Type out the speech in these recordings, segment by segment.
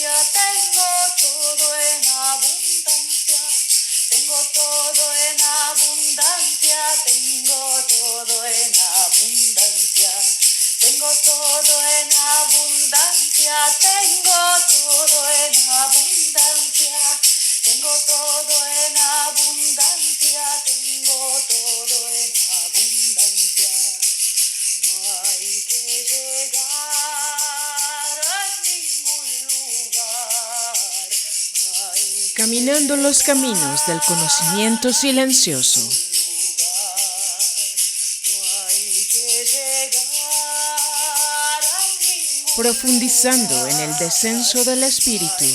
abundancia, tengo todo en abundancia, tengo todo en abundancia, tengo todo en abundancia, tengo todo en abundancia, tengo todo en abundancia, tengo todo en abundancia, tengo todo en abundancia. No hay que llegar a ningún lugar. No hay que Caminando los caminos del conocimiento silencioso. llegar a ningún Profundizando en el descenso del espíritu.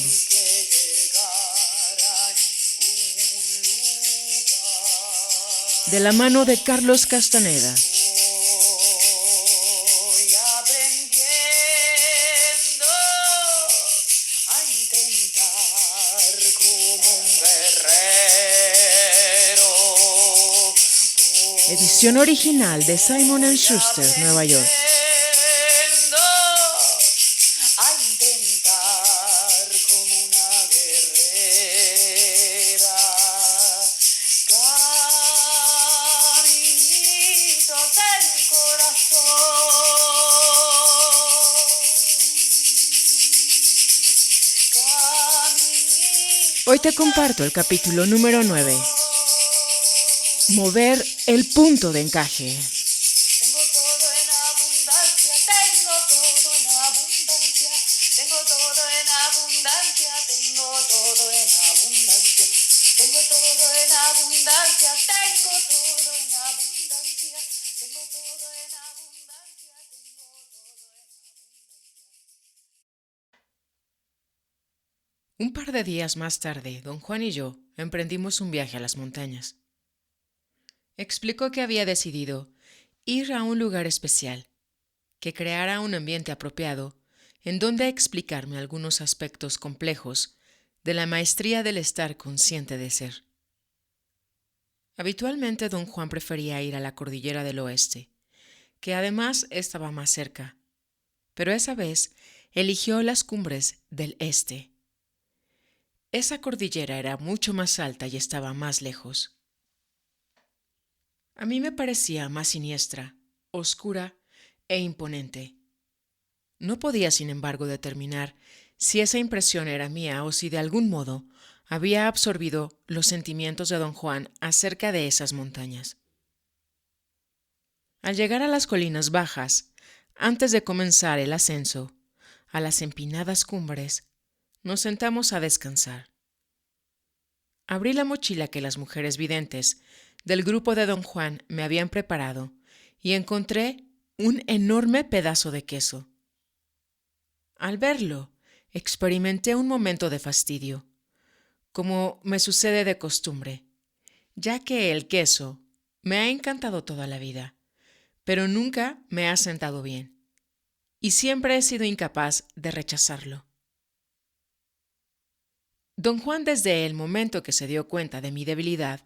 De la mano de Carlos Castaneda. Voy aprendiendo a intentar como un guerrero. Edición original de Simon & Schuster, Nueva York. Aprendiendo a intentar como una guerrera. Caminito del corazón. Hoy te comparto el capítulo número 9. Mover el punto de encaje. Tengo todo en abundancia, tengo todo en abundancia, tengo todo en abundancia, tengo todo en abundancia, tengo todo en abundancia, tengo todo en abundancia, tengo todo en abundancia, tengo todo en abundancia. Un par de días más tarde, don Juan y yo emprendimos un viaje a las montañas. Explicó que había decidido ir a un lugar especial, que creara un ambiente apropiado en donde explicarme algunos aspectos complejos de la maestría del estar consciente de ser. Habitualmente don Juan prefería ir a la cordillera del oeste, que además estaba más cerca, pero esa vez eligió las cumbres del este. Esa cordillera era mucho más alta y estaba más lejos. A mí me parecía más siniestra, oscura e imponente. No podía, sin embargo, determinar si esa impresión era mía o si de algún modo había absorbido los sentimientos de don Juan acerca de esas montañas. Al llegar a las colinas bajas, antes de comenzar el ascenso, a las empinadas cumbres, nos sentamos a descansar. Abrí la mochila que las mujeres videntes del grupo de don Juan me habían preparado y encontré un enorme pedazo de queso. Al verlo, experimenté un momento de fastidio, como me sucede de costumbre, ya que el queso me ha encantado toda la vida, pero nunca me ha sentado bien, y siempre he sido incapaz de rechazarlo. Don Juan, desde el momento que se dio cuenta de mi debilidad,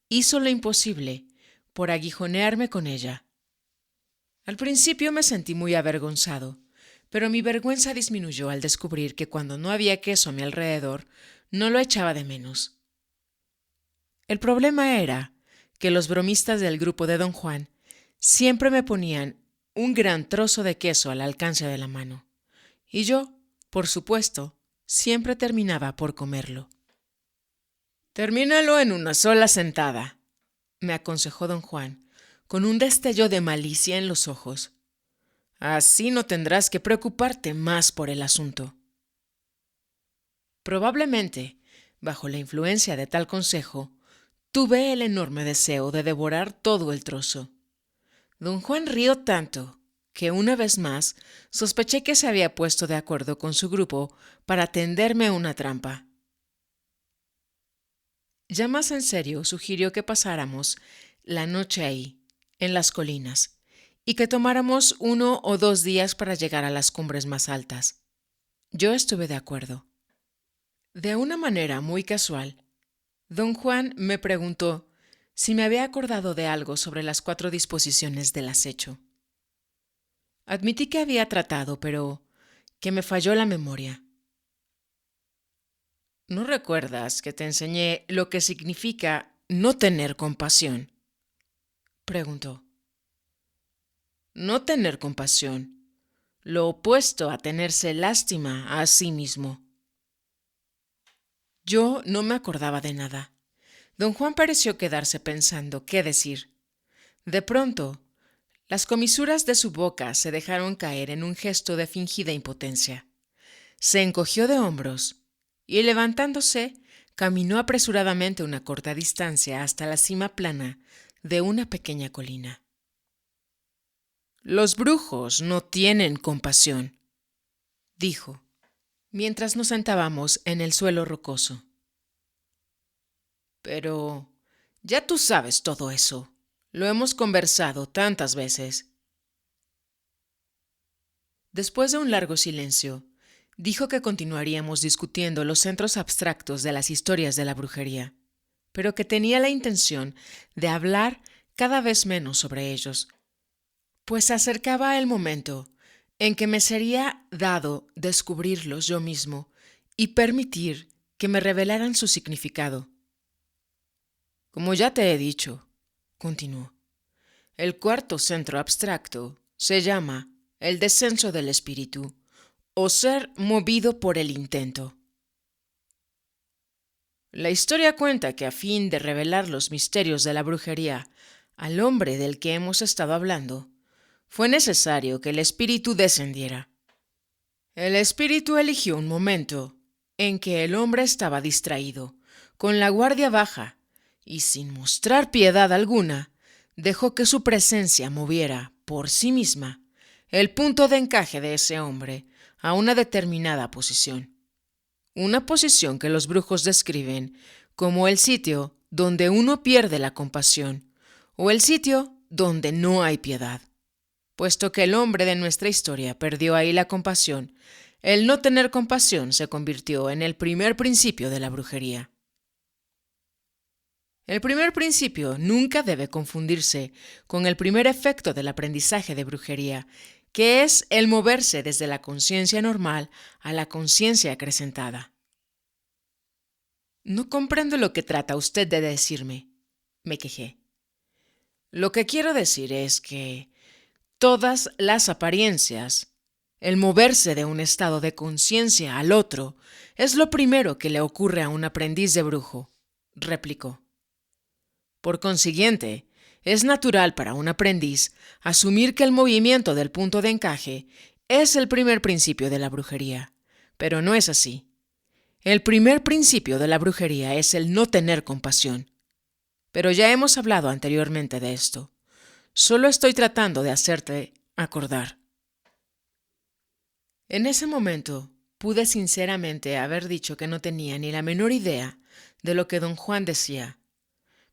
hizo lo imposible por aguijonearme con ella. Al principio me sentí muy avergonzado, pero mi vergüenza disminuyó al descubrir que cuando no había queso a mi alrededor, no lo echaba de menos. El problema era que los bromistas del grupo de don Juan siempre me ponían un gran trozo de queso al alcance de la mano, y yo, por supuesto, siempre terminaba por comerlo. «Termínalo en una sola sentada», me aconsejó don Juan, con un destello de malicia en los ojos. «Así no tendrás que preocuparte más por el asunto». Probablemente, bajo la influencia de tal consejo, tuve el enorme deseo de devorar todo el trozo. Don Juan rió tanto que una vez más sospeché que se había puesto de acuerdo con su grupo para tenderme una trampa. Ya más en serio, sugirió que pasáramos la noche ahí, en las colinas, y que tomáramos 1 o 2 días para llegar a las cumbres más altas. Yo estuve de acuerdo. De una manera muy casual, don Juan me preguntó si me había acordado de algo sobre las 4 disposiciones del acecho. Admití que había tratado, pero que me falló la memoria. ¿No recuerdas que te enseñé lo que significa no tener compasión? Preguntó. No tener compasión, lo opuesto a tenerse lástima a sí mismo. Yo no me acordaba de nada. Don Juan pareció quedarse pensando qué decir. De pronto, las comisuras de su boca se dejaron caer en un gesto de fingida impotencia. Se encogió de hombros y, levantándose, caminó apresuradamente una corta distancia hasta la cima plana de una pequeña colina. Los brujos no tienen compasión, dijo, mientras nos sentábamos en el suelo rocoso. Pero ya tú sabes todo eso. Lo hemos conversado tantas veces. Después de un largo silencio, dijo que continuaríamos discutiendo los centros abstractos de las historias de la brujería, pero que tenía la intención de hablar cada vez menos sobre ellos, pues se acercaba el momento en que me sería dado descubrirlos yo mismo y permitir que me revelaran su significado. Como ya te he dicho, continuó, el cuarto centro abstracto se llama el descenso del espíritu, o ser movido por el intento. La historia cuenta que a fin de revelar los misterios de la brujería al hombre del que hemos estado hablando, fue necesario que el espíritu descendiera. El espíritu eligió un momento en que el hombre estaba distraído, con la guardia baja, y sin mostrar piedad alguna, dejó que su presencia moviera, por sí misma, el punto de encaje de ese hombre a una determinada posición. Una posición que los brujos describen como el sitio donde uno pierde la compasión o el sitio donde no hay piedad. Puesto que el hombre de nuestra historia perdió ahí la compasión, el no tener compasión se convirtió en el primer principio de la brujería. El primer principio nunca debe confundirse con el primer efecto del aprendizaje de brujería, que es el moverse desde la conciencia normal a la conciencia acrecentada. No comprendo lo que trata usted de decirme, me quejé. Lo que quiero decir es que todas las apariencias, el moverse de un estado de conciencia al otro, es lo primero que le ocurre a un aprendiz de brujo, replicó. Por consiguiente, es natural para un aprendiz asumir que el movimiento del punto de encaje es el primer principio de la brujería, pero no es así. El primer principio de la brujería es el no tener compasión. Pero ya hemos hablado anteriormente de esto. Solo estoy tratando de hacerte acordar. En ese momento, pude sinceramente haber dicho que no tenía ni la menor idea de lo que don Juan decía,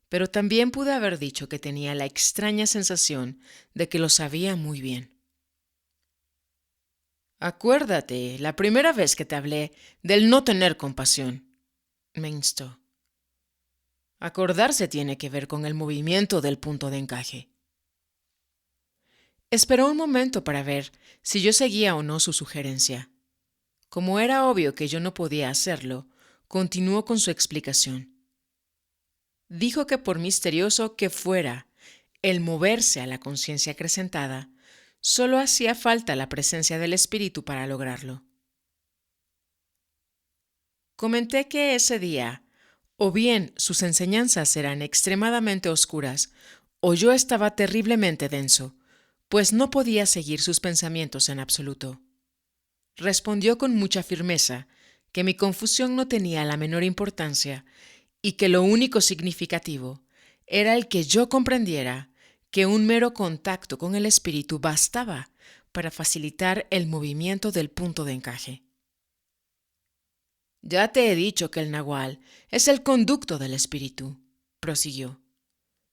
pero también pude haber dicho que tenía la extraña sensación de que lo sabía muy bien. Acuérdate, la primera vez que te hablé del no tener compasión, me instó. Acordarse tiene que ver con el movimiento del punto de encaje. Esperó un momento para ver si yo seguía o no su sugerencia. Como era obvio que yo no podía hacerlo, continuó con su explicación. Dijo que por misterioso que fuera el moverse a la conciencia acrecentada, solo hacía falta la presencia del espíritu para lograrlo. Comenté que ese día, o bien sus enseñanzas eran extremadamente oscuras, o yo estaba terriblemente denso, pues no podía seguir sus pensamientos en absoluto. Respondió con mucha firmeza que mi confusión no tenía la menor importancia y que lo único significativo era el que yo comprendiera que un mero contacto con el espíritu bastaba para facilitar el movimiento del punto de encaje. Ya te he dicho que el nahual es el conducto del espíritu, prosiguió.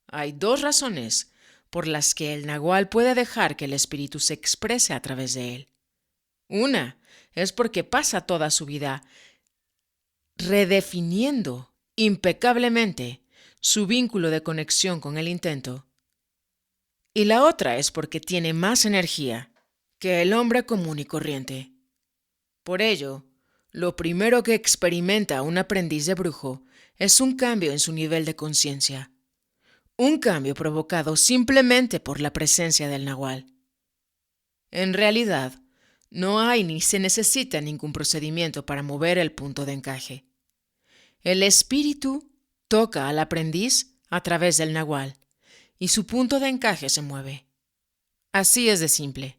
Hay dos razones por las que el nahual puede dejar que el espíritu se exprese a través de él. Una es porque pasa toda su vida redefiniendo impecablemente su vínculo de conexión con el intento. Y la otra es porque tiene más energía que el hombre común y corriente. Por ello, Lo primero que experimenta un aprendiz de brujo es un cambio en su nivel de conciencia. Un cambio provocado simplemente por la presencia del nahual. En realidad, no hay ni se necesita ningún procedimiento para mover el punto de encaje. El espíritu toca al aprendiz a través del nahual y su punto de encaje se mueve. Así es de simple.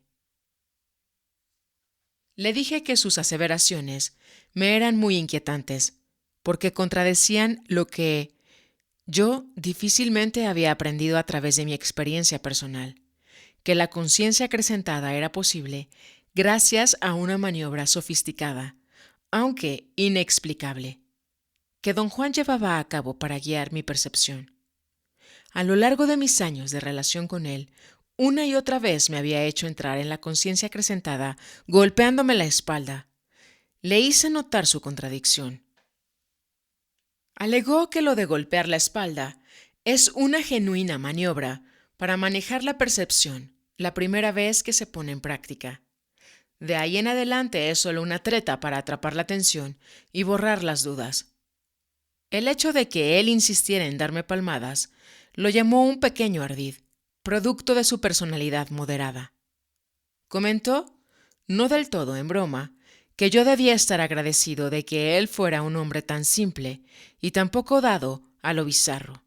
Le dije que sus aseveraciones me eran muy inquietantes, porque contradecían lo que yo difícilmente había aprendido a través de mi experiencia personal, que la conciencia acrecentada era posible gracias a una maniobra sofisticada, aunque inexplicable, que don Juan llevaba a cabo para guiar mi percepción. A lo largo de mis años de relación con él, una y otra vez me había hecho entrar en la conciencia acrecentada, golpeándome la espalda. Le hice notar su contradicción. Alegó que lo de golpear la espalda es una genuina maniobra para manejar la percepción la primera vez que se pone en práctica. De ahí en adelante es solo una treta para atrapar la atención y borrar las dudas. El hecho de que él insistiera en darme palmadas lo llamó un pequeño ardid, producto de su personalidad moderada. Comentó, no del todo en broma, que yo debía estar agradecido de que él fuera un hombre tan simple y tan poco dado a lo bizarro.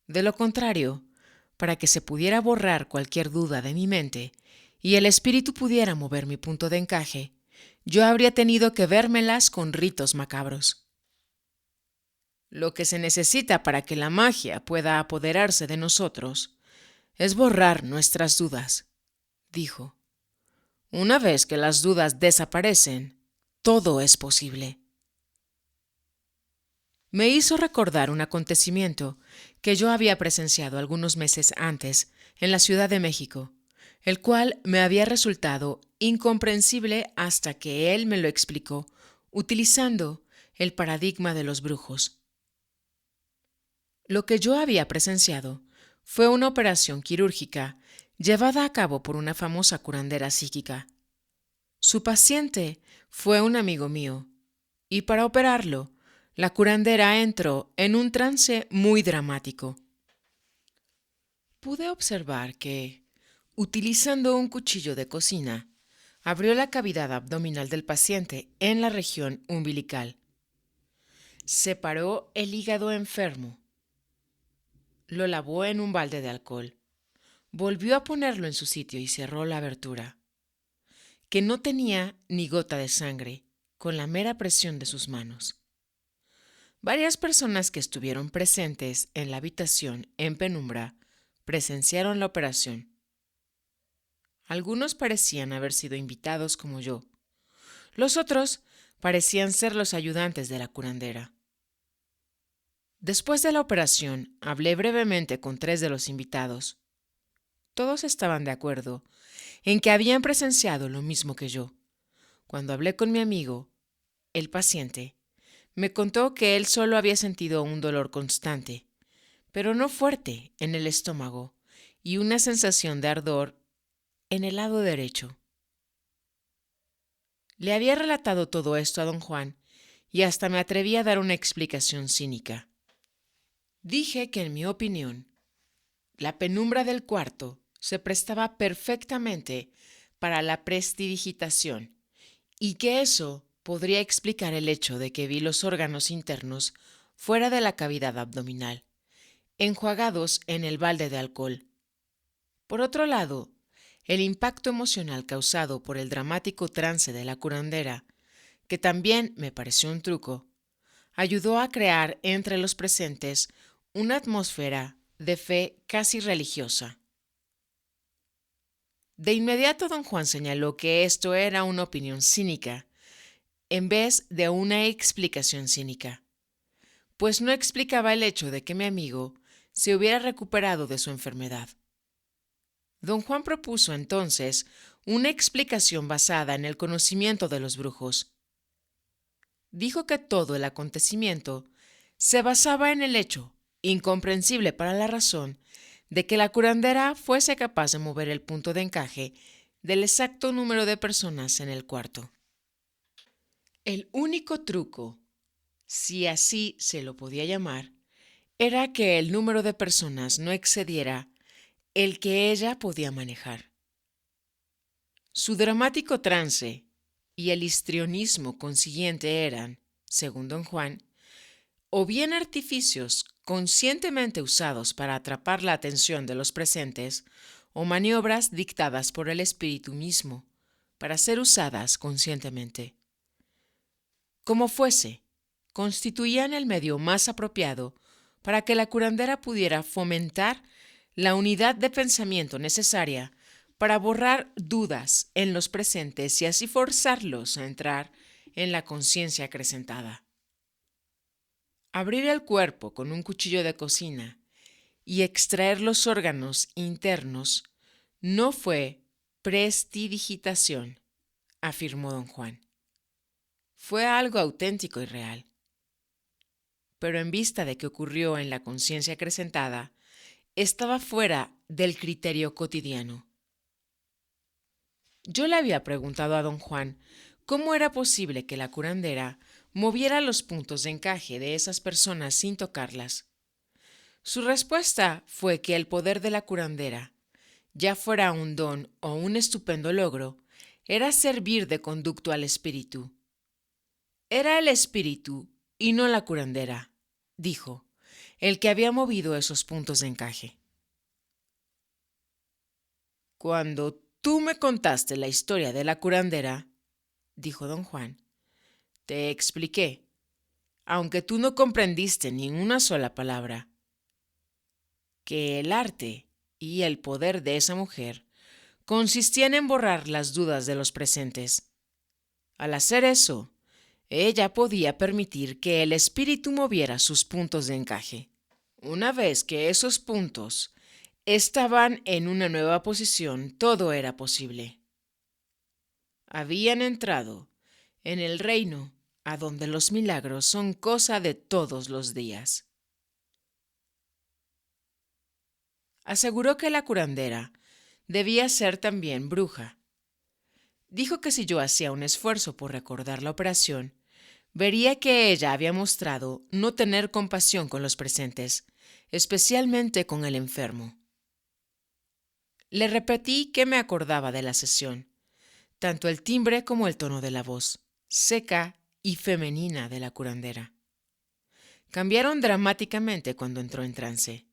De lo contrario, para que se pudiera borrar cualquier duda de mi mente y el espíritu pudiera mover mi punto de encaje, yo habría tenido que vérmelas con ritos macabros. Lo que se necesita para que la magia pueda apoderarse de nosotros es borrar nuestras dudas, dijo. Una vez que las dudas desaparecen, todo es posible. Me hizo recordar un acontecimiento que yo había presenciado algunos meses antes en la Ciudad de México, el cual me había resultado incomprensible hasta que él me lo explicó utilizando el paradigma de los brujos. Lo que yo había presenciado fue una operación quirúrgica llevada a cabo por una famosa curandera psíquica. Su paciente fue un amigo mío, y para operarlo, la curandera entró en un trance muy dramático. Pude observar que, utilizando un cuchillo de cocina, abrió la cavidad abdominal del paciente en la región umbilical. Separó el hígado enfermo. Lo lavó en un balde de alcohol. Volvió a ponerlo en su sitio y cerró la abertura, que no tenía ni gota de sangre, con la mera presión de sus manos. Varias personas que estuvieron presentes en la habitación en penumbra presenciaron la operación. Algunos parecían haber sido invitados como yo. Los otros parecían ser los ayudantes de la curandera. Después de la operación, hablé brevemente con 3 de los invitados. Todos estaban de acuerdo en que habían presenciado lo mismo que yo. Cuando hablé con mi amigo, el paciente, me contó que él solo había sentido un dolor constante, pero no fuerte, en el estómago y una sensación de ardor en el lado derecho. Le había relatado todo esto a don Juan y hasta me atreví a dar una explicación cínica. Dije que, en mi opinión, la penumbra del cuarto se prestaba perfectamente para la prestidigitación y que eso podría explicar el hecho de que vi los órganos internos fuera de la cavidad abdominal, enjuagados en el balde de alcohol. Por otro lado, el impacto emocional causado por el dramático trance de la curandera, que también me pareció un truco, ayudó a crear entre los presentes una atmósfera de fe casi religiosa. De inmediato don Juan señaló que esto era una opinión cínica, en vez de una explicación cínica, pues no explicaba el hecho de que mi amigo se hubiera recuperado de su enfermedad. Don Juan propuso entonces una explicación basada en el conocimiento de los brujos. Dijo que todo el acontecimiento se basaba en el hecho, incomprensible para la razón, de que la curandera fuese capaz de mover el punto de encaje del exacto número de personas en el cuarto. El único truco, si así se lo podía llamar, era que el número de personas no excediera el que ella podía manejar. Su dramático trance y el histrionismo consiguiente eran, según don Juan, o bien artificios conscientemente usados para atrapar la atención de los presentes, o maniobras dictadas por el espíritu mismo, para ser usadas conscientemente. Como fuese, constituían el medio más apropiado para que la curandera pudiera fomentar la unidad de pensamiento necesaria para borrar dudas en los presentes y así forzarlos a entrar en la conciencia acrecentada. Abrir el cuerpo con un cuchillo de cocina y extraer los órganos internos no fue prestidigitación, afirmó don Juan. Fue algo auténtico y real. Pero en vista de que ocurrió en la conciencia acrecentada, estaba fuera del criterio cotidiano. Yo le había preguntado a don Juan cómo era posible que la curandera moviera los puntos de encaje de esas personas sin tocarlas. Su respuesta fue que el poder de la curandera, ya fuera un don o un estupendo logro, era servir de conducto al espíritu. Era el espíritu y no la curandera, dijo, el que había movido esos puntos de encaje. Cuando tú me contaste la historia de la curandera, dijo don Juan, te expliqué, aunque tú no comprendiste ni una sola palabra, que el arte y el poder de esa mujer consistían en borrar las dudas de los presentes. Al hacer eso, ella podía permitir que el espíritu moviera sus puntos de encaje. Una vez que esos puntos estaban en una nueva posición, todo era posible. Habían entrado en el reino a donde los milagros son cosa de todos los días. Aseguró que la curandera debía ser también bruja. Dijo que si yo hacía un esfuerzo por recordar la operación, vería que ella había mostrado no tener compasión con los presentes, especialmente con el enfermo. Le repetí que me acordaba de la sesión, tanto el timbre como el tono de la voz, seca y femenina de la curandera. Cambiaron dramáticamente cuando entró en trance.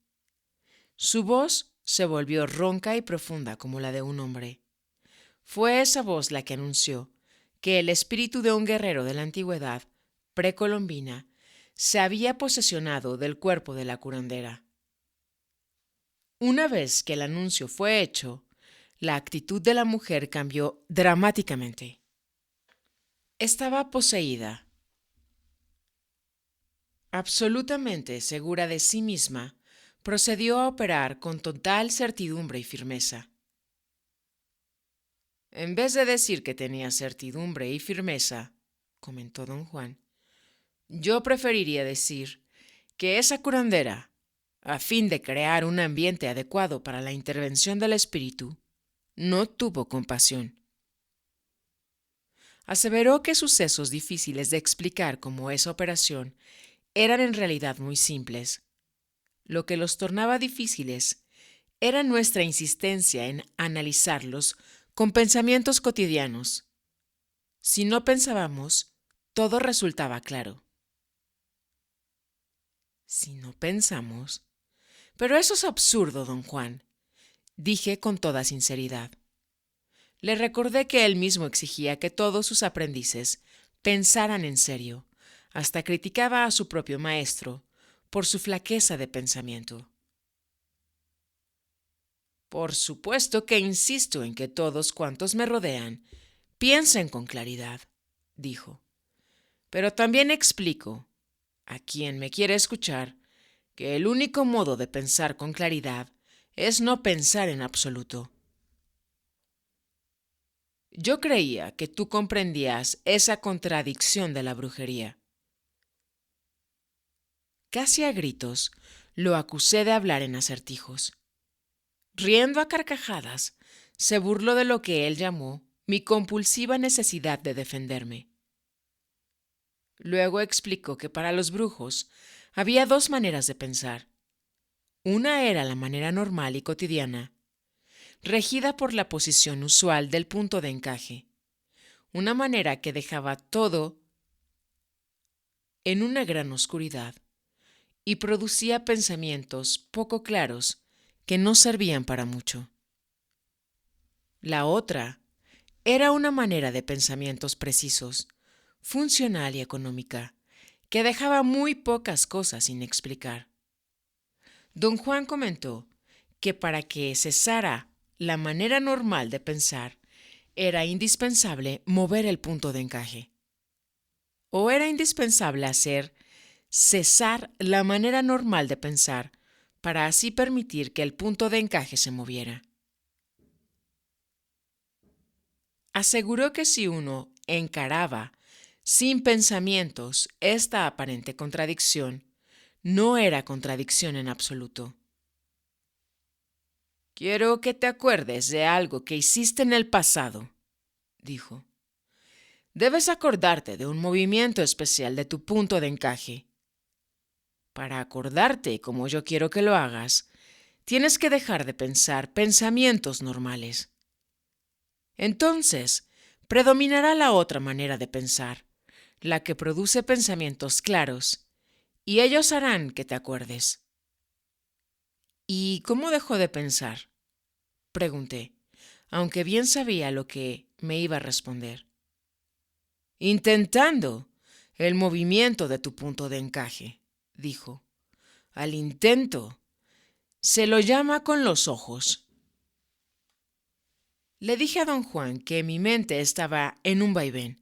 Su voz se volvió ronca y profunda como la de un hombre. Fue esa voz la que anunció que el espíritu de un guerrero de la antigüedad precolombina se había posesionado del cuerpo de la curandera. Una vez que el anuncio fue hecho, la actitud de la mujer cambió dramáticamente. Estaba poseída. Absolutamente segura de sí misma, procedió a operar con total certidumbre y firmeza. En vez de decir que tenía certidumbre y firmeza, comentó don Juan, yo preferiría decir que esa curandera, a fin de crear un ambiente adecuado para la intervención del espíritu, no tuvo compasión. Aseveró que sucesos difíciles de explicar como esa operación eran en realidad muy simples. Lo que los tornaba difíciles era nuestra insistencia en analizarlos con pensamientos cotidianos. Si no pensábamos, todo resultaba claro. Si no pensamos... Pero eso es absurdo, don Juan, dije con toda sinceridad. Le recordé que él mismo exigía que todos sus aprendices pensaran en serio. Hasta criticaba a su propio maestro por su flaqueza de pensamiento. Por supuesto que insisto en que todos cuantos me rodean piensen con claridad, dijo. Pero también explico, a quien me quiere escuchar, que el único modo de pensar con claridad es no pensar en absoluto. Yo creía que tú comprendías esa contradicción de la brujería. Casi a gritos, lo acusé de hablar en acertijos. Riendo a carcajadas, se burló de lo que él llamó mi compulsiva necesidad de defenderme. Luego explicó que para los brujos había dos maneras de pensar. Una era la manera normal y cotidiana, regida por la posición usual del punto de encaje, una manera que dejaba todo en una gran oscuridad y producía pensamientos poco claros que no servían para mucho. La otra era una manera de pensamientos precisos, funcional y económica, que dejaba muy pocas cosas sin explicar. Don Juan comentó que para que cesara la manera normal de pensar, era indispensable mover el punto de encaje. O era indispensable hacer cesar la manera normal de pensar para así permitir que el punto de encaje se moviera. Aseguró que si uno encaraba sin pensamientos esta aparente contradicción, no era contradicción en absoluto. Quiero que te acuerdes de algo que hiciste en el pasado, dijo. Debes acordarte de un movimiento especial de tu punto de encaje. Para acordarte como yo quiero que lo hagas, tienes que dejar de pensar pensamientos normales. Entonces, predominará la otra manera de pensar, la que produce pensamientos claros, y ellos harán que te acuerdes. ¿Y cómo dejó de pensar? Pregunté, aunque bien sabía lo que me iba a responder. Intentando el movimiento de tu punto de encaje, dijo. Al intento se lo llama con los ojos. Le dije a don Juan que mi mente estaba en un vaivén,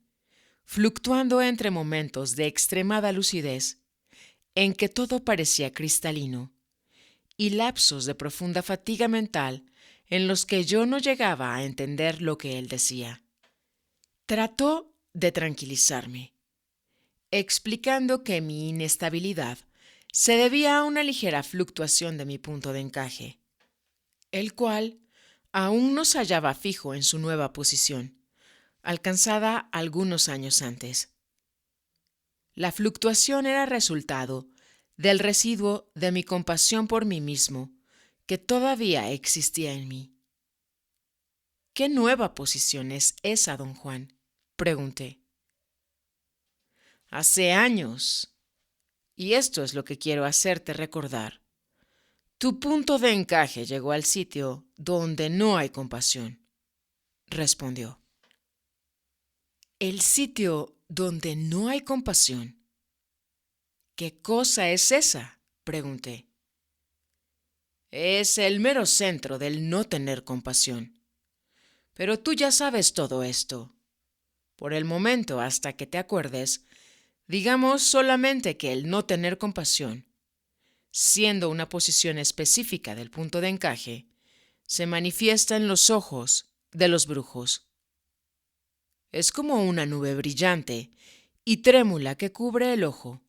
fluctuando entre momentos de extremada lucidez, en que todo parecía cristalino, y lapsos de profunda fatiga mental en los que yo no llegaba a entender lo que él decía. Trató de tranquilizarme, explicando que mi inestabilidad se debía a una ligera fluctuación de mi punto de encaje, el cual aún no se hallaba fijo en su nueva posición, alcanzada algunos años antes. La fluctuación era resultado del residuo de mi compasión por mí mismo, que todavía existía en mí. ¿Qué nueva posición es esa, don Juan?, pregunté. Hace años, y esto es lo que quiero hacerte recordar, tu punto de encaje llegó al sitio donde no hay compasión, respondió. ¿El sitio donde no hay compasión? ¿Qué cosa es esa?, pregunté. Es el mero centro del no tener compasión. Pero tú ya sabes todo esto. Por el momento, hasta que te acuerdes, digamos solamente que el no tener compasión, siendo una posición específica del punto de encaje, se manifiesta en los ojos de los brujos. Es como una nube brillante y trémula que cubre el ojo.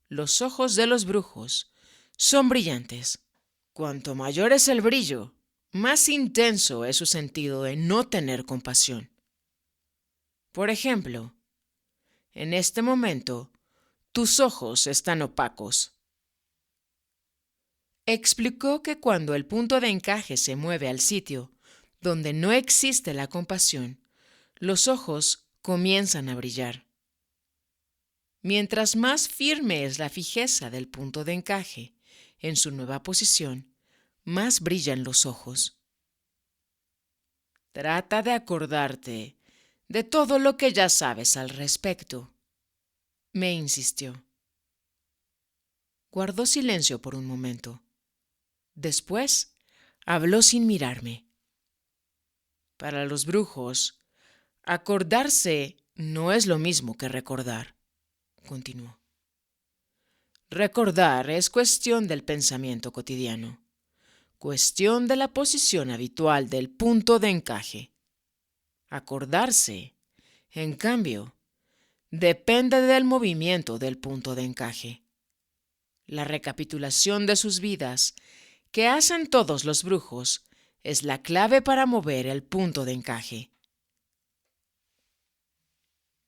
Los ojos de los brujos son brillantes. Cuanto mayor es el brillo, más intenso es su sentido de no tener compasión. Por ejemplo, en este momento, tus ojos están opacos. Explicó que cuando el punto de encaje se mueve al sitio donde no existe la compasión, los ojos comienzan a brillar. Mientras más firme es la fijeza del punto de encaje en su nueva posición, más brillan los ojos. Trata de acordarte de todo lo que ya sabes al respecto, me insistió. Guardó silencio por un momento. Después habló sin mirarme. Para los brujos, acordarse no es lo mismo que recordar, continuó. Recordar es cuestión del pensamiento cotidiano, cuestión de la posición habitual del punto de encaje. Acordarse, en cambio, depende del movimiento del punto de encaje. La recapitulación de sus vidas, que hacen todos los brujos, es la clave para mover el punto de encaje.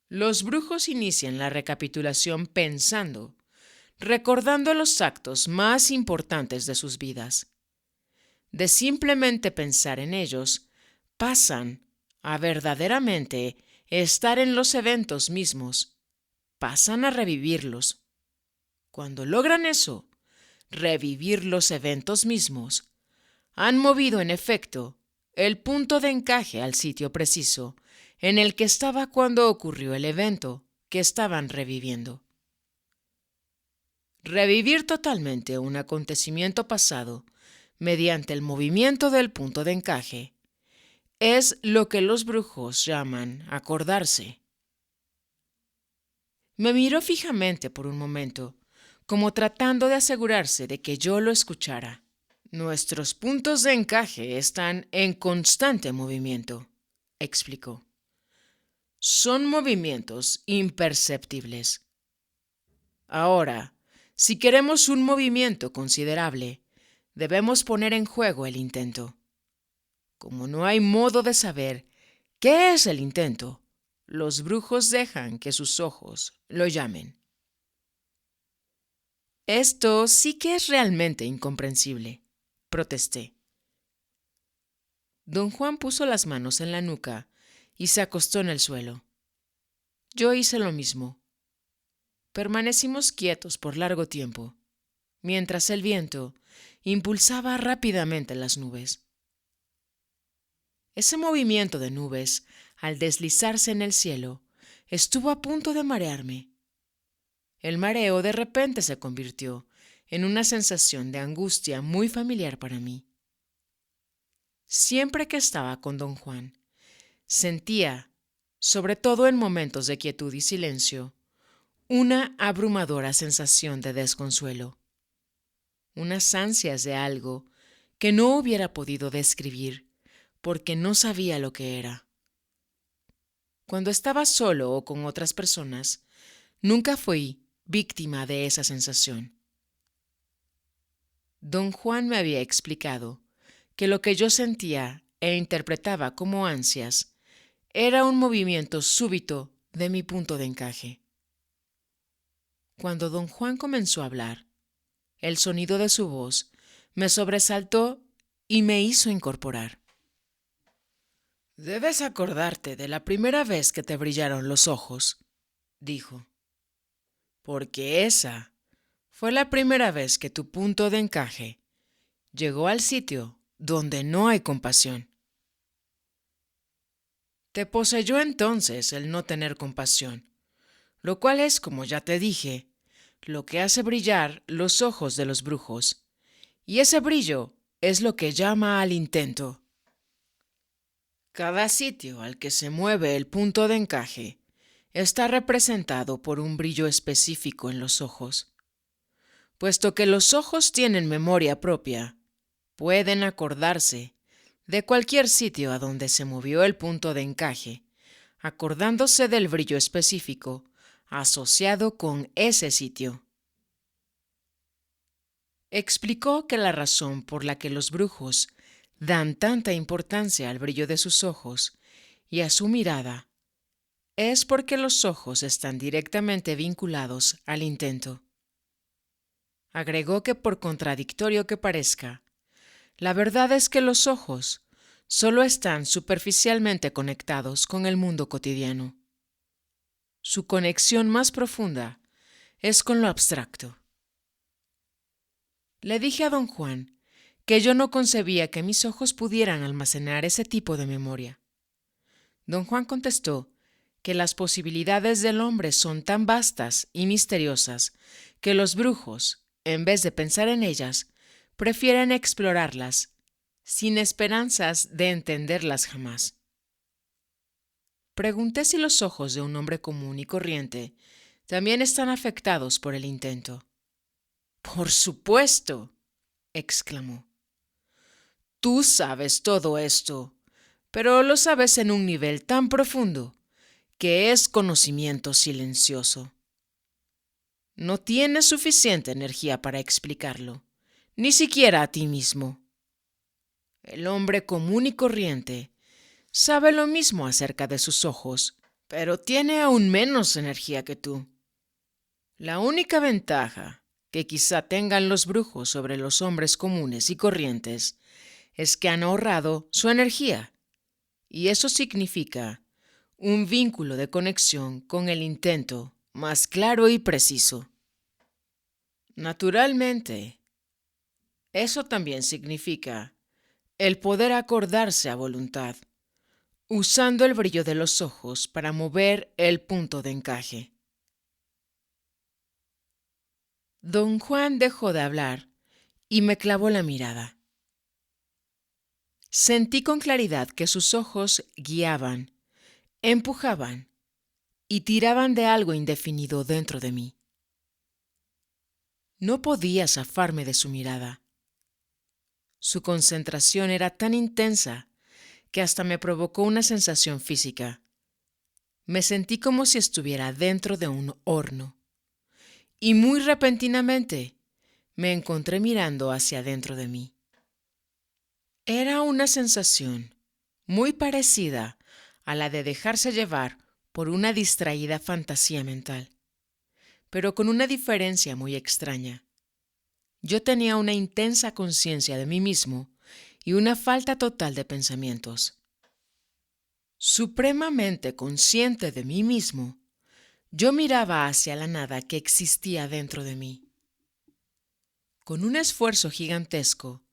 Los brujos inician la recapitulación pensando, recordando los actos más importantes de sus vidas. De simplemente pensar en ellos, pasan a verdaderamente estar en los eventos mismos, pasan a revivirlos. Cuando logran eso, revivir los eventos mismos, han movido en efecto el punto de encaje al sitio preciso en el que estaba cuando ocurrió el evento que estaban reviviendo. Revivir totalmente un acontecimiento pasado mediante el movimiento del punto de encaje es lo que los brujos llaman acordarse. Me miró fijamente por un momento, como tratando de asegurarse de que yo lo escuchara. Nuestros puntos de encaje están en constante movimiento, explicó. Son movimientos imperceptibles. Ahora, si queremos un movimiento considerable, debemos poner en juego el intento. Como no hay modo de saber qué es el intento, los brujos dejan que sus ojos lo llamen. Esto sí que es realmente incomprensible, protesté. Don Juan puso las manos en la nuca y se acostó en el suelo. Yo hice lo mismo. Permanecimos quietos por largo tiempo, mientras el viento impulsaba rápidamente las nubes. Ese movimiento de nubes, al deslizarse en el cielo, estuvo a punto de marearme. El mareo de repente se convirtió en una sensación de angustia muy familiar para mí. Siempre que estaba con don Juan, sentía, sobre todo en momentos de quietud y silencio, una abrumadora sensación de desconsuelo, unas ansias de algo que no hubiera podido describir porque no sabía lo que era. Cuando estaba solo o con otras personas, nunca fui víctima de esa sensación. Don Juan me había explicado que lo que yo sentía e interpretaba como ansias era un movimiento súbito de mi punto de encaje. Cuando don Juan comenzó a hablar, el sonido de su voz me sobresaltó y me hizo incorporar. Debes acordarte de la primera vez que te brillaron los ojos, dijo, porque esa fue la primera vez que tu punto de encaje llegó al sitio donde no hay compasión. Te poseyó entonces el no tener compasión, lo cual es, como ya te dije, lo que hace brillar los ojos de los brujos, y ese brillo es lo que llama al intento. Cada sitio al que se mueve el punto de encaje está representado por un brillo específico en los ojos. Puesto que los ojos tienen memoria propia, pueden acordarse de cualquier sitio a donde se movió el punto de encaje, acordándose del brillo específico asociado con ese sitio. Explicó que la razón por la que los brujos dan tanta importancia al brillo de sus ojos y a su mirada es porque los ojos están directamente vinculados al intento. Agregó que por contradictorio que parezca, la verdad es que los ojos solo están superficialmente conectados con el mundo cotidiano. Su conexión más profunda es con lo abstracto. Le dije a don Juan que yo no concebía que mis ojos pudieran almacenar ese tipo de memoria. Don Juan contestó que las posibilidades del hombre son tan vastas y misteriosas que los brujos, en vez de pensar en ellas, prefieren explorarlas, sin esperanzas de entenderlas jamás. Pregunté si los ojos de un hombre común y corriente también están afectados por el intento. «Por supuesto», exclamó. «Tú sabes todo esto, pero lo sabes en un nivel tan profundo que es conocimiento silencioso. No tienes suficiente energía para explicarlo, ni siquiera a ti mismo. El hombre común y corriente sabe lo mismo acerca de sus ojos pero tiene aún menos energía que tú. La única ventaja que quizá tengan los brujos sobre los hombres comunes y corrientes es que han ahorrado su energía, y eso significa un vínculo de conexión con el intento más claro y preciso. Naturalmente, eso también significa el poder acordarse a voluntad, usando el brillo de los ojos para mover el punto de encaje. Don Juan dejó de hablar y me clavó la mirada. Sentí con claridad que sus ojos guiaban, empujaban y tiraban de algo indefinido dentro de mí. No podía zafarme de su mirada. Su concentración era tan intensa que hasta me provocó una sensación física. Me sentí como si estuviera dentro de un horno. Y muy repentinamente me encontré mirando hacia dentro de mí. Era una sensación muy parecida a la de dejarse llevar por una distraída fantasía mental, pero con una diferencia muy extraña. Yo tenía una intensa conciencia de mí mismo y una falta total de pensamientos. Supremamente consciente de mí mismo, yo miraba hacia la nada que existía dentro de mí. Con un esfuerzo gigantesco,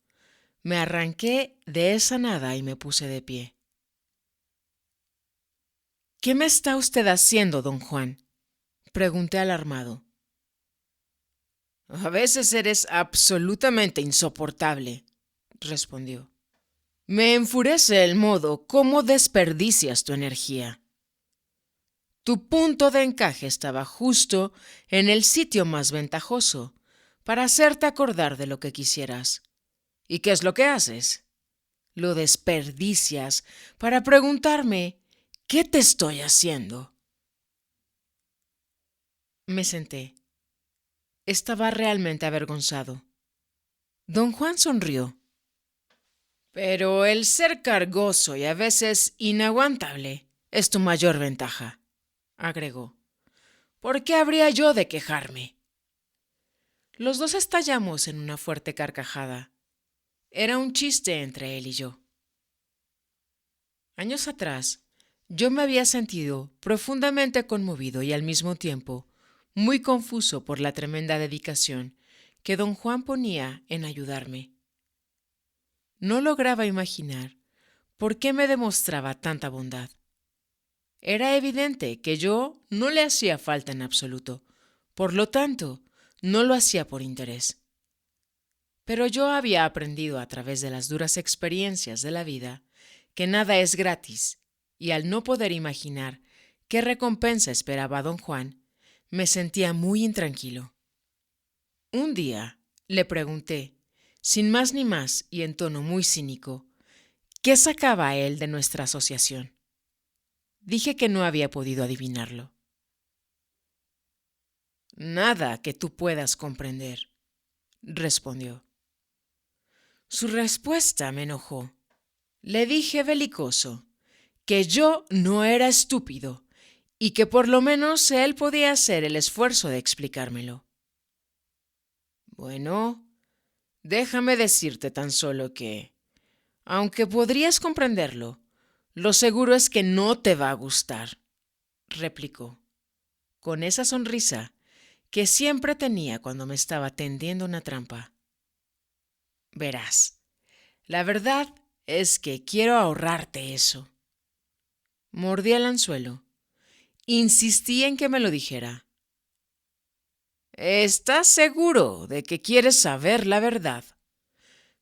me arranqué de esa nada y me puse de pie. ¿Qué me está usted haciendo, don Juan?, pregunté alarmado. A veces eres absolutamente insoportable, respondió. Me enfurece el modo cómo desperdicias tu energía. Tu punto de encaje estaba justo en el sitio más ventajoso para hacerte acordar de lo que quisieras. ¿Y qué es lo que haces? Lo desperdicias para preguntarme ¿qué te estoy haciendo? Me senté. Estaba realmente avergonzado. Don Juan sonrió. Pero el ser cargoso y a veces inaguantable es tu mayor ventaja, agregó. ¿Por qué habría yo de quejarme? Los dos estallamos en una fuerte carcajada. Era un chiste entre él y yo. Años atrás, yo me había sentido profundamente conmovido y al mismo tiempo muy confuso por la tremenda dedicación que don Juan ponía en ayudarme. No lograba imaginar por qué me demostraba tanta bondad. Era evidente que yo no le hacía falta en absoluto, por lo tanto, no lo hacía por interés. Pero yo había aprendido a través de las duras experiencias de la vida que nada es gratis, y al no poder imaginar qué recompensa esperaba don Juan, me sentía muy intranquilo. Un día le pregunté, sin más ni más y en tono muy cínico, ¿qué sacaba él de nuestra asociación? Dije que no había podido adivinarlo. Nada que tú puedas comprender, respondió. Su respuesta me enojó. Le dije belicoso que yo no era estúpido y que por lo menos él podía hacer el esfuerzo de explicármelo. Bueno, déjame decirte tan solo que, aunque podrías comprenderlo, lo seguro es que no te va a gustar, replicó, con esa sonrisa que siempre tenía cuando me estaba tendiendo una trampa. Verás, la verdad es que quiero ahorrarte eso. Mordí el anzuelo. Insistí en que me lo dijera. ¿Estás seguro de que quieres saber la verdad?,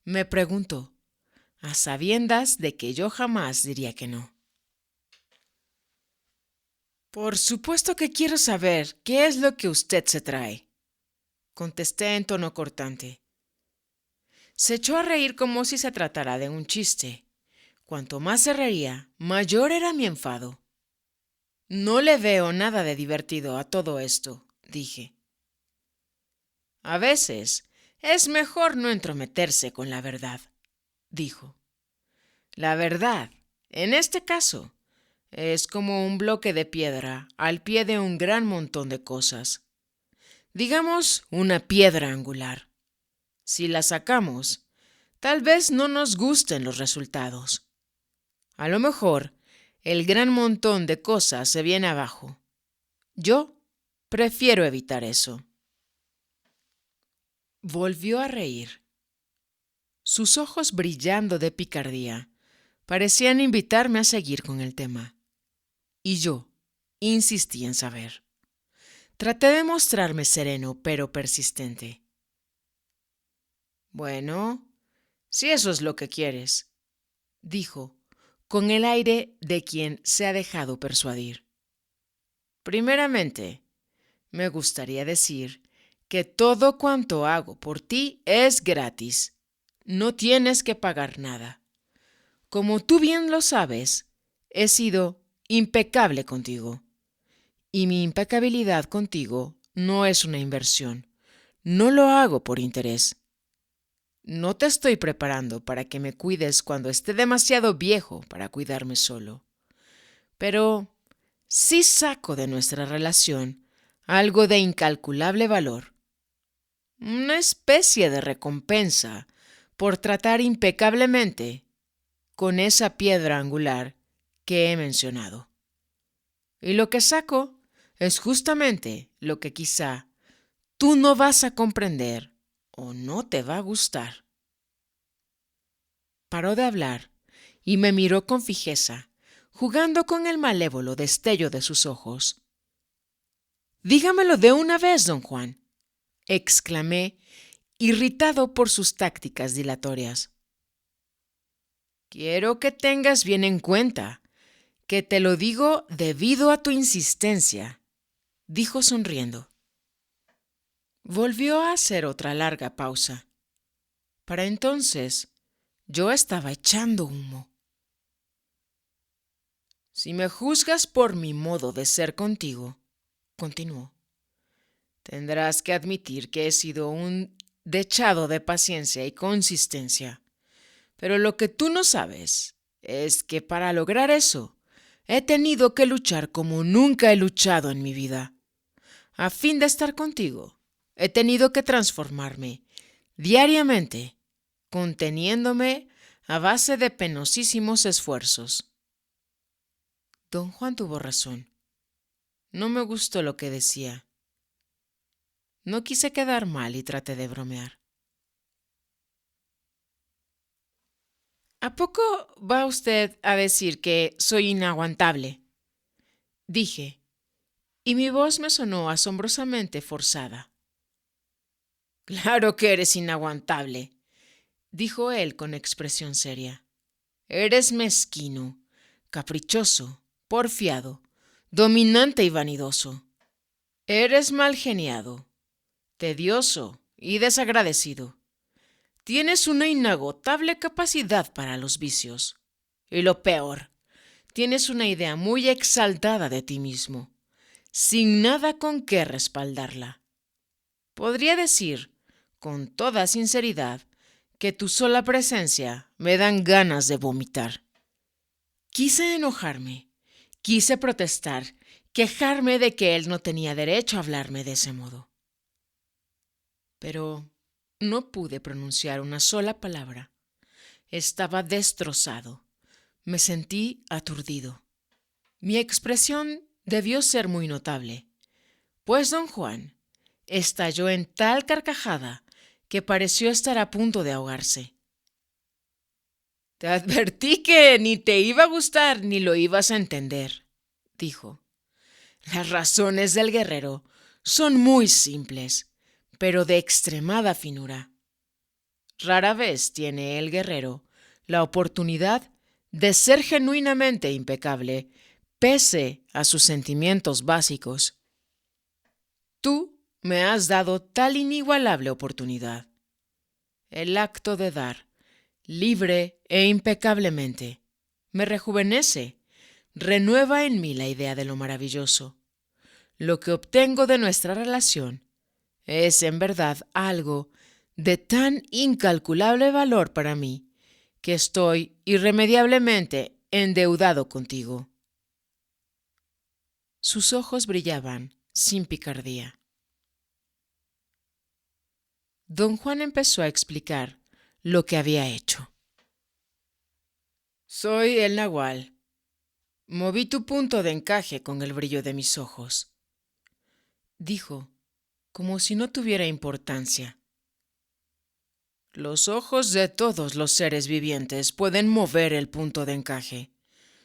me preguntó, a sabiendas de que yo jamás diría que no. Por supuesto que quiero saber qué es lo que usted se trae, contesté en tono cortante. Se echó a reír como si se tratara de un chiste. Cuanto más se reía, mayor era mi enfado. No le veo nada de divertido a todo esto, dije. A veces es mejor no entrometerse con la verdad, dijo. La verdad, en este caso, Es como un bloque de piedra al pie de un gran montón de cosas. Digamos una piedra angular. Si la sacamos, tal vez no nos gusten los resultados. A lo mejor, el gran montón de cosas se viene abajo. Yo prefiero evitar eso. Volvió a reír. Sus ojos brillando de picardía parecían invitarme a seguir con el tema. Y yo insistí en saber. Traté de mostrarme sereno pero persistente. Bueno, si eso es lo que quieres, dijo, con el aire de quien se ha dejado persuadir. Primeramente, me gustaría decir que todo cuanto hago por ti es gratis. No tienes que pagar nada. Como tú bien lo sabes, he sido impecable contigo. Y mi impecabilidad contigo no es una inversión. No lo hago por interés. No te estoy preparando para que me cuides cuando esté demasiado viejo para cuidarme solo. Pero sí saco de nuestra relación algo de incalculable valor. Una especie de recompensa por tratar impecablemente con esa piedra angular que he mencionado. Y lo que saco es justamente lo que quizá tú no vas a comprender o no te va a gustar. Paró de hablar y me miró con fijeza, jugando con el malévolo destello de sus ojos. Dígamelo de una vez, don Juan, exclamé, irritado por sus tácticas dilatorias. Quiero que tengas bien en cuenta que te lo digo debido a tu insistencia, dijo sonriendo. Volvió a hacer otra larga pausa. Para entonces, yo estaba echando humo. Si me juzgas por mi modo de ser contigo, continuó, tendrás que admitir que he sido un dechado de paciencia y consistencia. Pero lo que tú no sabes es que para lograr eso he tenido que luchar como nunca he luchado en mi vida. A fin de estar contigo, he tenido que transformarme diariamente, conteniéndome a base de penosísimos esfuerzos. Don Juan tuvo razón. No me gustó lo que decía. No quise quedar mal y traté de bromear. ¿A poco va usted a decir que soy inaguantable? Dije, y mi voz me sonó asombrosamente forzada. Claro que eres inaguantable, dijo él con expresión seria. Eres mezquino, caprichoso, porfiado, dominante y vanidoso. Eres malgeniado, tedioso y desagradecido. Tienes una inagotable capacidad para los vicios. Y lo peor, tienes una idea muy exaltada de ti mismo, sin nada con qué respaldarla. Podría decir, con toda sinceridad, que tu sola presencia me dan ganas de vomitar. Quise enojarme, quise protestar, quejarme de que él no tenía derecho a hablarme de ese modo. Pero no pude pronunciar una sola palabra. Estaba destrozado. Me sentí aturdido. Mi expresión debió ser muy notable, pues don Juan estalló en tal carcajada que pareció estar a punto de ahogarse. Te advertí que ni te iba a gustar ni lo ibas a entender, dijo. Las razones del guerrero son muy simples, pero de extremada finura. Rara vez tiene el guerrero la oportunidad de ser genuinamente impecable, pese a sus sentimientos básicos. Tú me has dado tal inigualable oportunidad. El acto de dar, libre e impecablemente, me rejuvenece, renueva en mí la idea de lo maravilloso. Lo que obtengo de nuestra relación es en verdad algo de tan incalculable valor para mí que estoy irremediablemente endeudado contigo. Sus ojos brillaban sin picardía. Don Juan empezó a explicar lo que había hecho. Soy el nahual. Moví tu punto de encaje con el brillo de mis ojos, dijo, como si no tuviera importancia. Los ojos de todos los seres vivientes pueden mover el punto de encaje,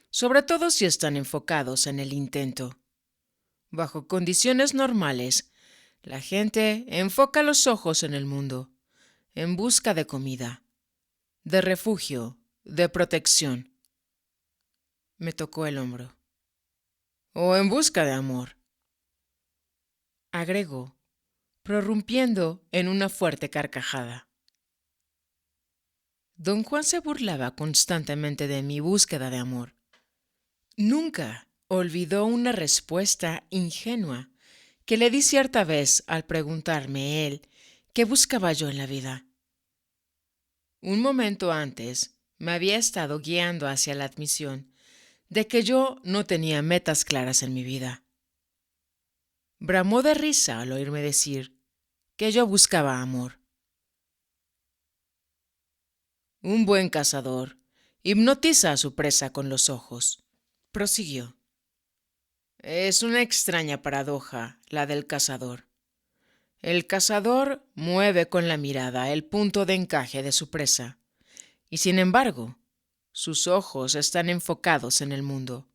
sobre todo si están enfocados en el intento. Bajo condiciones normales, la gente enfoca los ojos en el mundo, en busca de comida, de refugio, de protección. Me tocó el hombro. O en busca de amor, agregó, prorrumpiendo en una fuerte carcajada. Don Juan se burlaba constantemente de mi búsqueda de amor. Nunca olvidó una respuesta ingenua que le di cierta vez al preguntarme él qué buscaba yo en la vida. Un momento antes me había estado guiando hacia la admisión de que yo no tenía metas claras en mi vida. Bramó de risa al oírme decir que yo buscaba amor. Un buen cazador hipnotiza a su presa con los ojos, prosiguió. Es una extraña paradoja la del cazador. El cazador mueve con la mirada el punto de encaje de su presa, y sin embargo, sus ojos están enfocados en el mundo,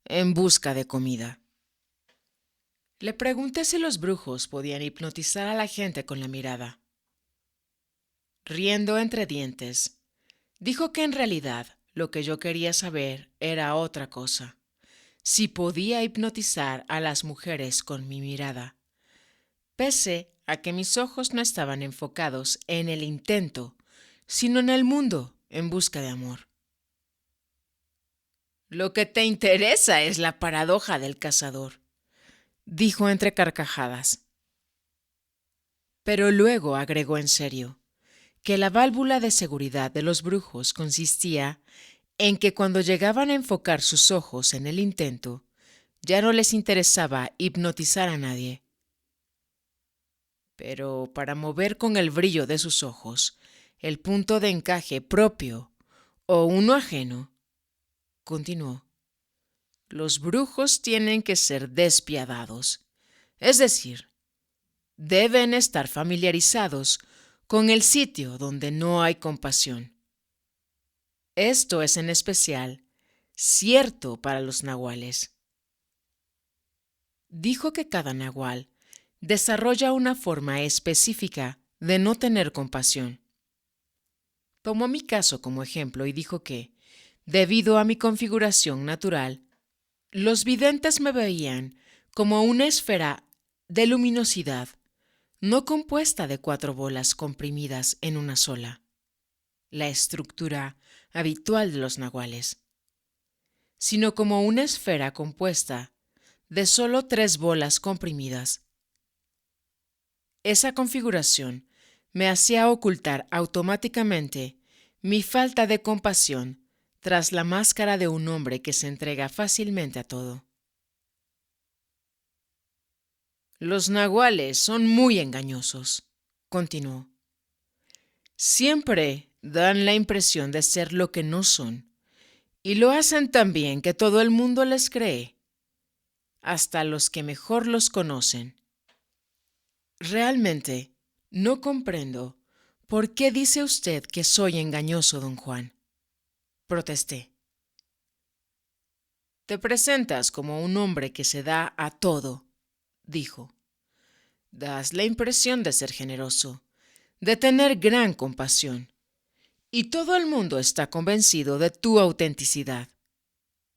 en busca de comida. Le pregunté si los brujos podían hipnotizar a la gente con la mirada. Riendo entre dientes, dijo que en realidad lo que yo quería saber era otra cosa. Si podía hipnotizar a las mujeres con mi mirada, pese a que mis ojos no estaban enfocados en el intento, sino en el mundo en busca de amor. Lo que te interesa es la paradoja del cazador, dijo entre carcajadas. Pero luego agregó en serio que la válvula de seguridad de los brujos consistía en que cuando llegaban a enfocar sus ojos en el intento, ya no les interesaba hipnotizar a nadie. Pero para mover con el brillo de sus ojos el punto de encaje propio o uno ajeno, continuó, los brujos tienen que ser despiadados, es decir, deben estar familiarizados con el sitio donde no hay compasión. Esto es en especial cierto para los nahuales. Dijo que cada nahual desarrolla una forma específica de no tener compasión. Tomó mi caso como ejemplo y dijo que, debido a mi configuración natural, los videntes me veían como una esfera de luminosidad, no compuesta de 4 bolas comprimidas en una sola, la estructura habitual de los nahuales, sino como una esfera compuesta de solo 3 bolas comprimidas. Esa configuración me hacía ocultar automáticamente mi falta de compasión tras la máscara de un hombre que se entrega fácilmente a todo. Los nahuales son muy engañosos, continuó. Siempre dan la impresión de ser lo que no son, y lo hacen tan bien que todo el mundo les cree, hasta los que mejor los conocen. Realmente no comprendo por qué dice usted que soy engañoso, don Juan, protesté. Te presentas como un hombre que se da a todo, dijo. Das la impresión de ser generoso, de tener gran compasión, y todo el mundo está convencido de tu autenticidad.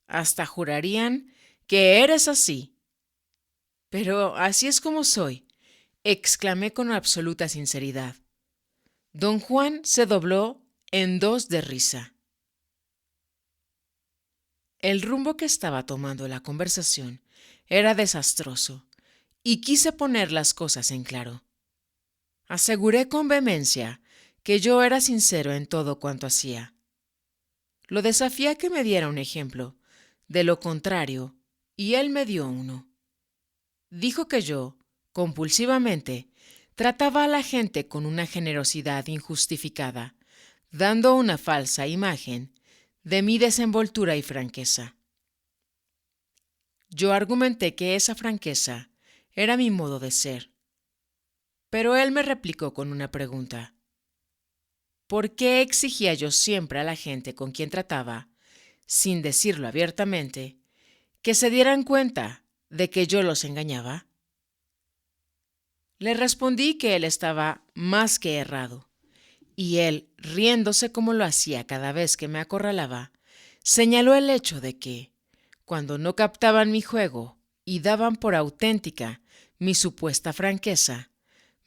Hasta jurarían que eres así. Pero así es como soy, exclamé con absoluta sinceridad. Don Juan se dobló en 2 de risa. El rumbo que estaba tomando la conversación era desastroso, y quise poner las cosas en claro. Aseguré con vehemencia que yo era sincero en todo cuanto hacía. Lo desafié a que me diera un ejemplo de lo contrario, y él me dio uno. Dijo que yo, compulsivamente, trataba a la gente con una generosidad injustificada, dando una falsa imagen de mi desenvoltura y franqueza. Yo argumenté que esa franqueza era mi modo de ser, pero él me replicó con una pregunta. ¿Por qué exigía yo siempre a la gente con quien trataba, sin decirlo abiertamente, que se dieran cuenta de que yo los engañaba? Le respondí que él estaba más que errado, y él, riéndose como lo hacía cada vez que me acorralaba, señaló el hecho de que, cuando no captaban mi juego y daban por auténtica mi supuesta franqueza,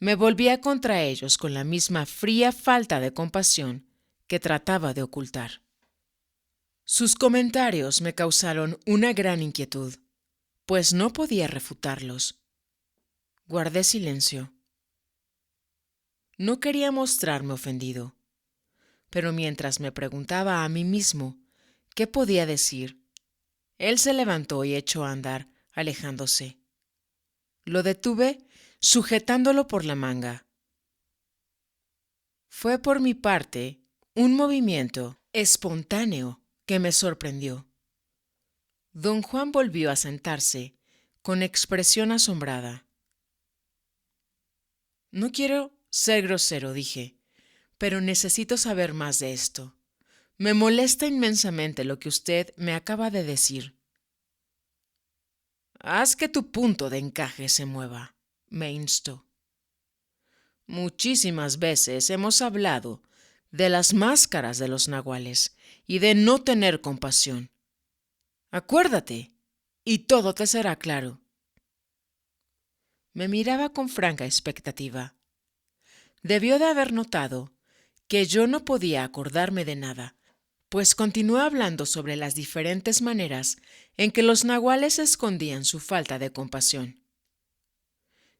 me volvía contra ellos con la misma fría falta de compasión que trataba de ocultar. Sus comentarios me causaron una gran inquietud, pues no podía refutarlos. Guardé silencio. No quería mostrarme ofendido, pero mientras me preguntaba a mí mismo qué podía decir, él se levantó y echó a andar, alejándose. Lo detuve sujetándolo por la manga. Fue por mi parte un movimiento espontáneo que me sorprendió. Don Juan volvió a sentarse con expresión asombrada. No quiero ser grosero, dije, pero necesito saber más de esto. Me molesta inmensamente lo que usted me acaba de decir. Haz que tu punto de encaje se mueva, me instó. Muchísimas veces hemos hablado de las máscaras de los nahuales y de no tener compasión. Acuérdate, y todo te será claro. Me miraba con franca expectativa. Debió de haber notado que yo no podía acordarme de nada, pues continuó hablando sobre las diferentes maneras en que los nahuales escondían su falta de compasión.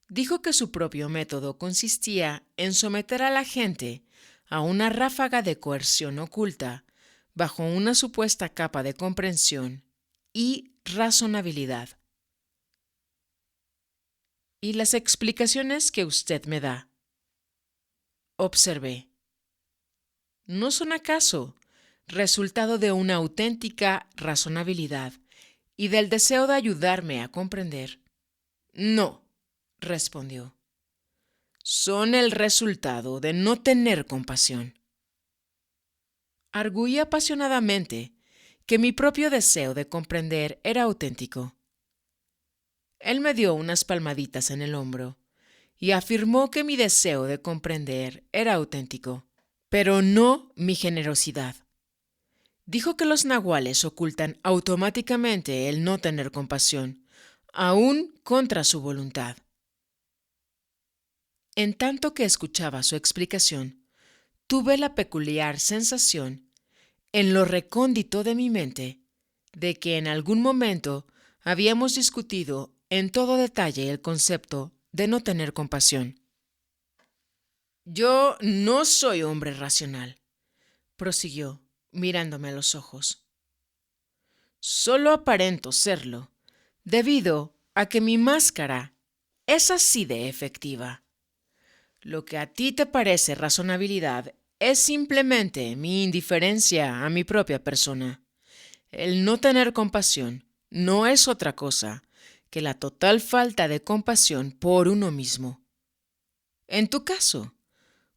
Dijo que su propio método consistía en someter a la gente a una ráfaga de coerción oculta bajo una supuesta capa de comprensión y razonabilidad. ¿Y las explicaciones que usted me da?, observé. ¿No son acaso resultado de una auténtica razonabilidad y del deseo de ayudarme a comprender? No, respondió. Son el resultado de no tener compasión. Arguí apasionadamente que mi propio deseo de comprender era auténtico. Él me dio unas palmaditas en el hombro y afirmó que mi deseo de comprender era auténtico, pero no mi generosidad. Dijo que los nahuales ocultan automáticamente el no tener compasión, aún contra su voluntad. En tanto que escuchaba su explicación, tuve la peculiar sensación, en lo recóndito de mi mente, de que en algún momento habíamos discutido en todo detalle el concepto de no tener compasión. Yo no soy hombre racional, prosiguió, mirándome a los ojos. Solo aparento serlo, debido a que mi máscara es así de efectiva. Lo que a ti te parece razonabilidad es simplemente mi indiferencia a mi propia persona. El no tener compasión no es otra cosa que la total falta de compasión por uno mismo. En tu caso,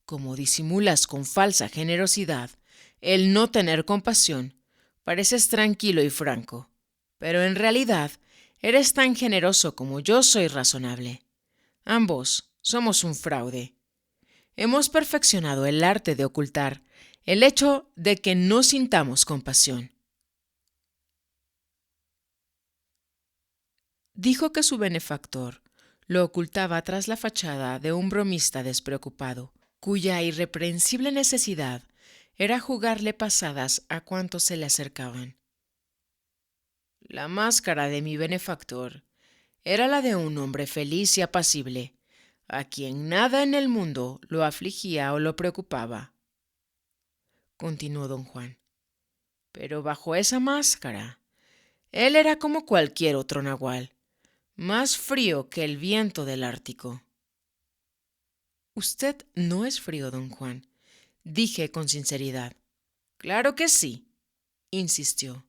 como disimulas con falsa generosidad el no tener compasión, pareces tranquilo y franco, pero en realidad eres tan generoso como yo soy razonable. Ambos somos un fraude. Hemos perfeccionado el arte de ocultar el hecho de que no sintamos compasión. Dijo que su benefactor lo ocultaba tras la fachada de un bromista despreocupado, cuya irreprensible necesidad era jugarle pasadas a cuantos se le acercaban. La máscara de mi benefactor era la de un hombre feliz y apacible, a quien nada en el mundo lo afligía o lo preocupaba. Continuó don Juan. Pero bajo esa máscara, él era como cualquier otro nahual, más frío que el viento del Ártico. Usted no es frío, don Juan, dije con sinceridad. Claro que sí, insistió.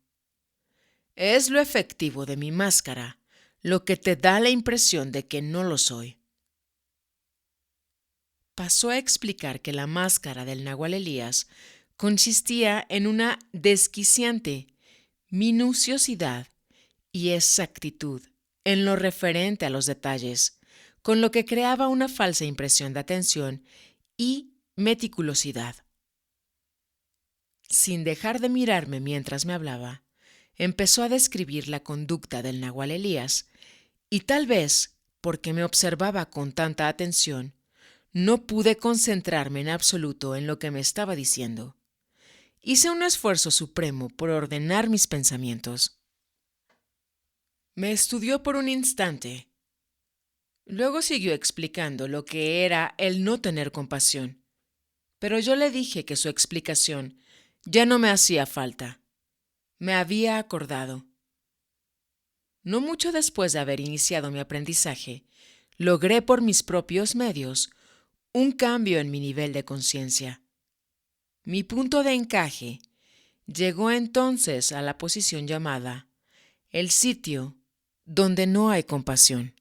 Es lo efectivo de mi máscara lo que te da la impresión de que no lo soy. Pasó a explicar que la máscara del Nahual Elías consistía en una desquiciante minuciosidad y exactitud en lo referente a los detalles, con lo que creaba una falsa impresión de atención y meticulosidad. Sin dejar de mirarme mientras me hablaba, empezó a describir la conducta del Nahual Elías, y tal vez, porque me observaba con tanta atención, no pude concentrarme en absoluto en lo que me estaba diciendo. Hice un esfuerzo supremo por ordenar mis pensamientos. Me estudió por un instante. Luego siguió explicando lo que era el no tener compasión, pero yo le dije que su explicación ya no me hacía falta. Me había acordado. No mucho después de haber iniciado mi aprendizaje, logré por mis propios medios un cambio en mi nivel de conciencia. Mi punto de encaje llegó entonces a la posición llamada el sitio donde no hay compasión.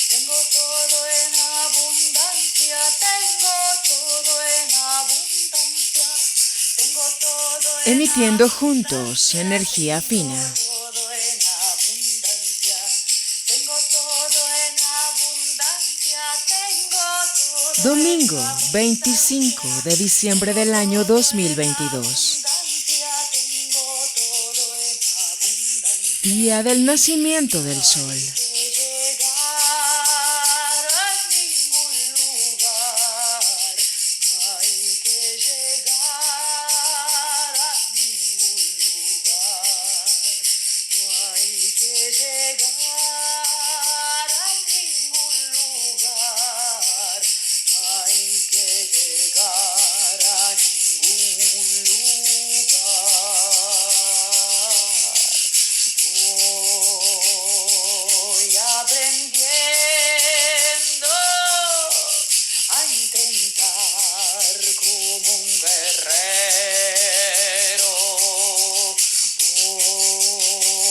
Tengo todo en abundancia, tengo todo en abundancia, tengo todo en Emitiendo juntos energía fina. todo en abundancia, tengo todo en abundancia, tengo todo Domingo 25 de diciembre del año 2022. Día del nacimiento del sol. Aprendiendo a intentar como un guerrero,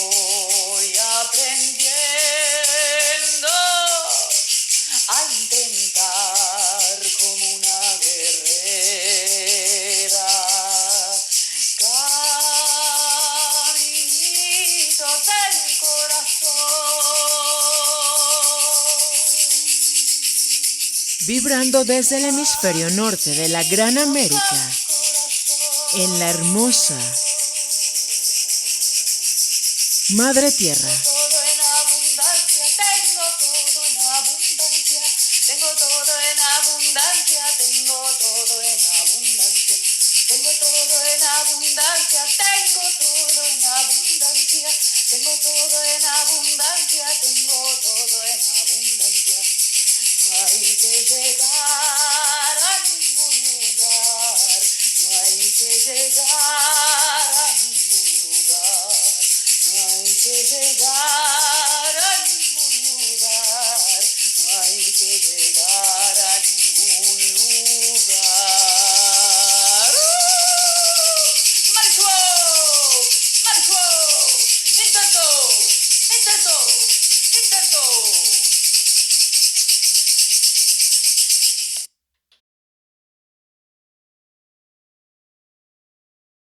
voy aprendiendo a intentar como una guerrera, caminito del corazón. Vibrando desde el hemisferio norte de la Gran América, en la hermosa Madre Tierra. Todo en abundancia, tengo todo en abundancia, tengo todo en abundancia, tengo todo en abundancia, tengo todo en abundancia, tengo todo en abundancia, tengo todo en abundancia, tengo todo en abundancia. No hay que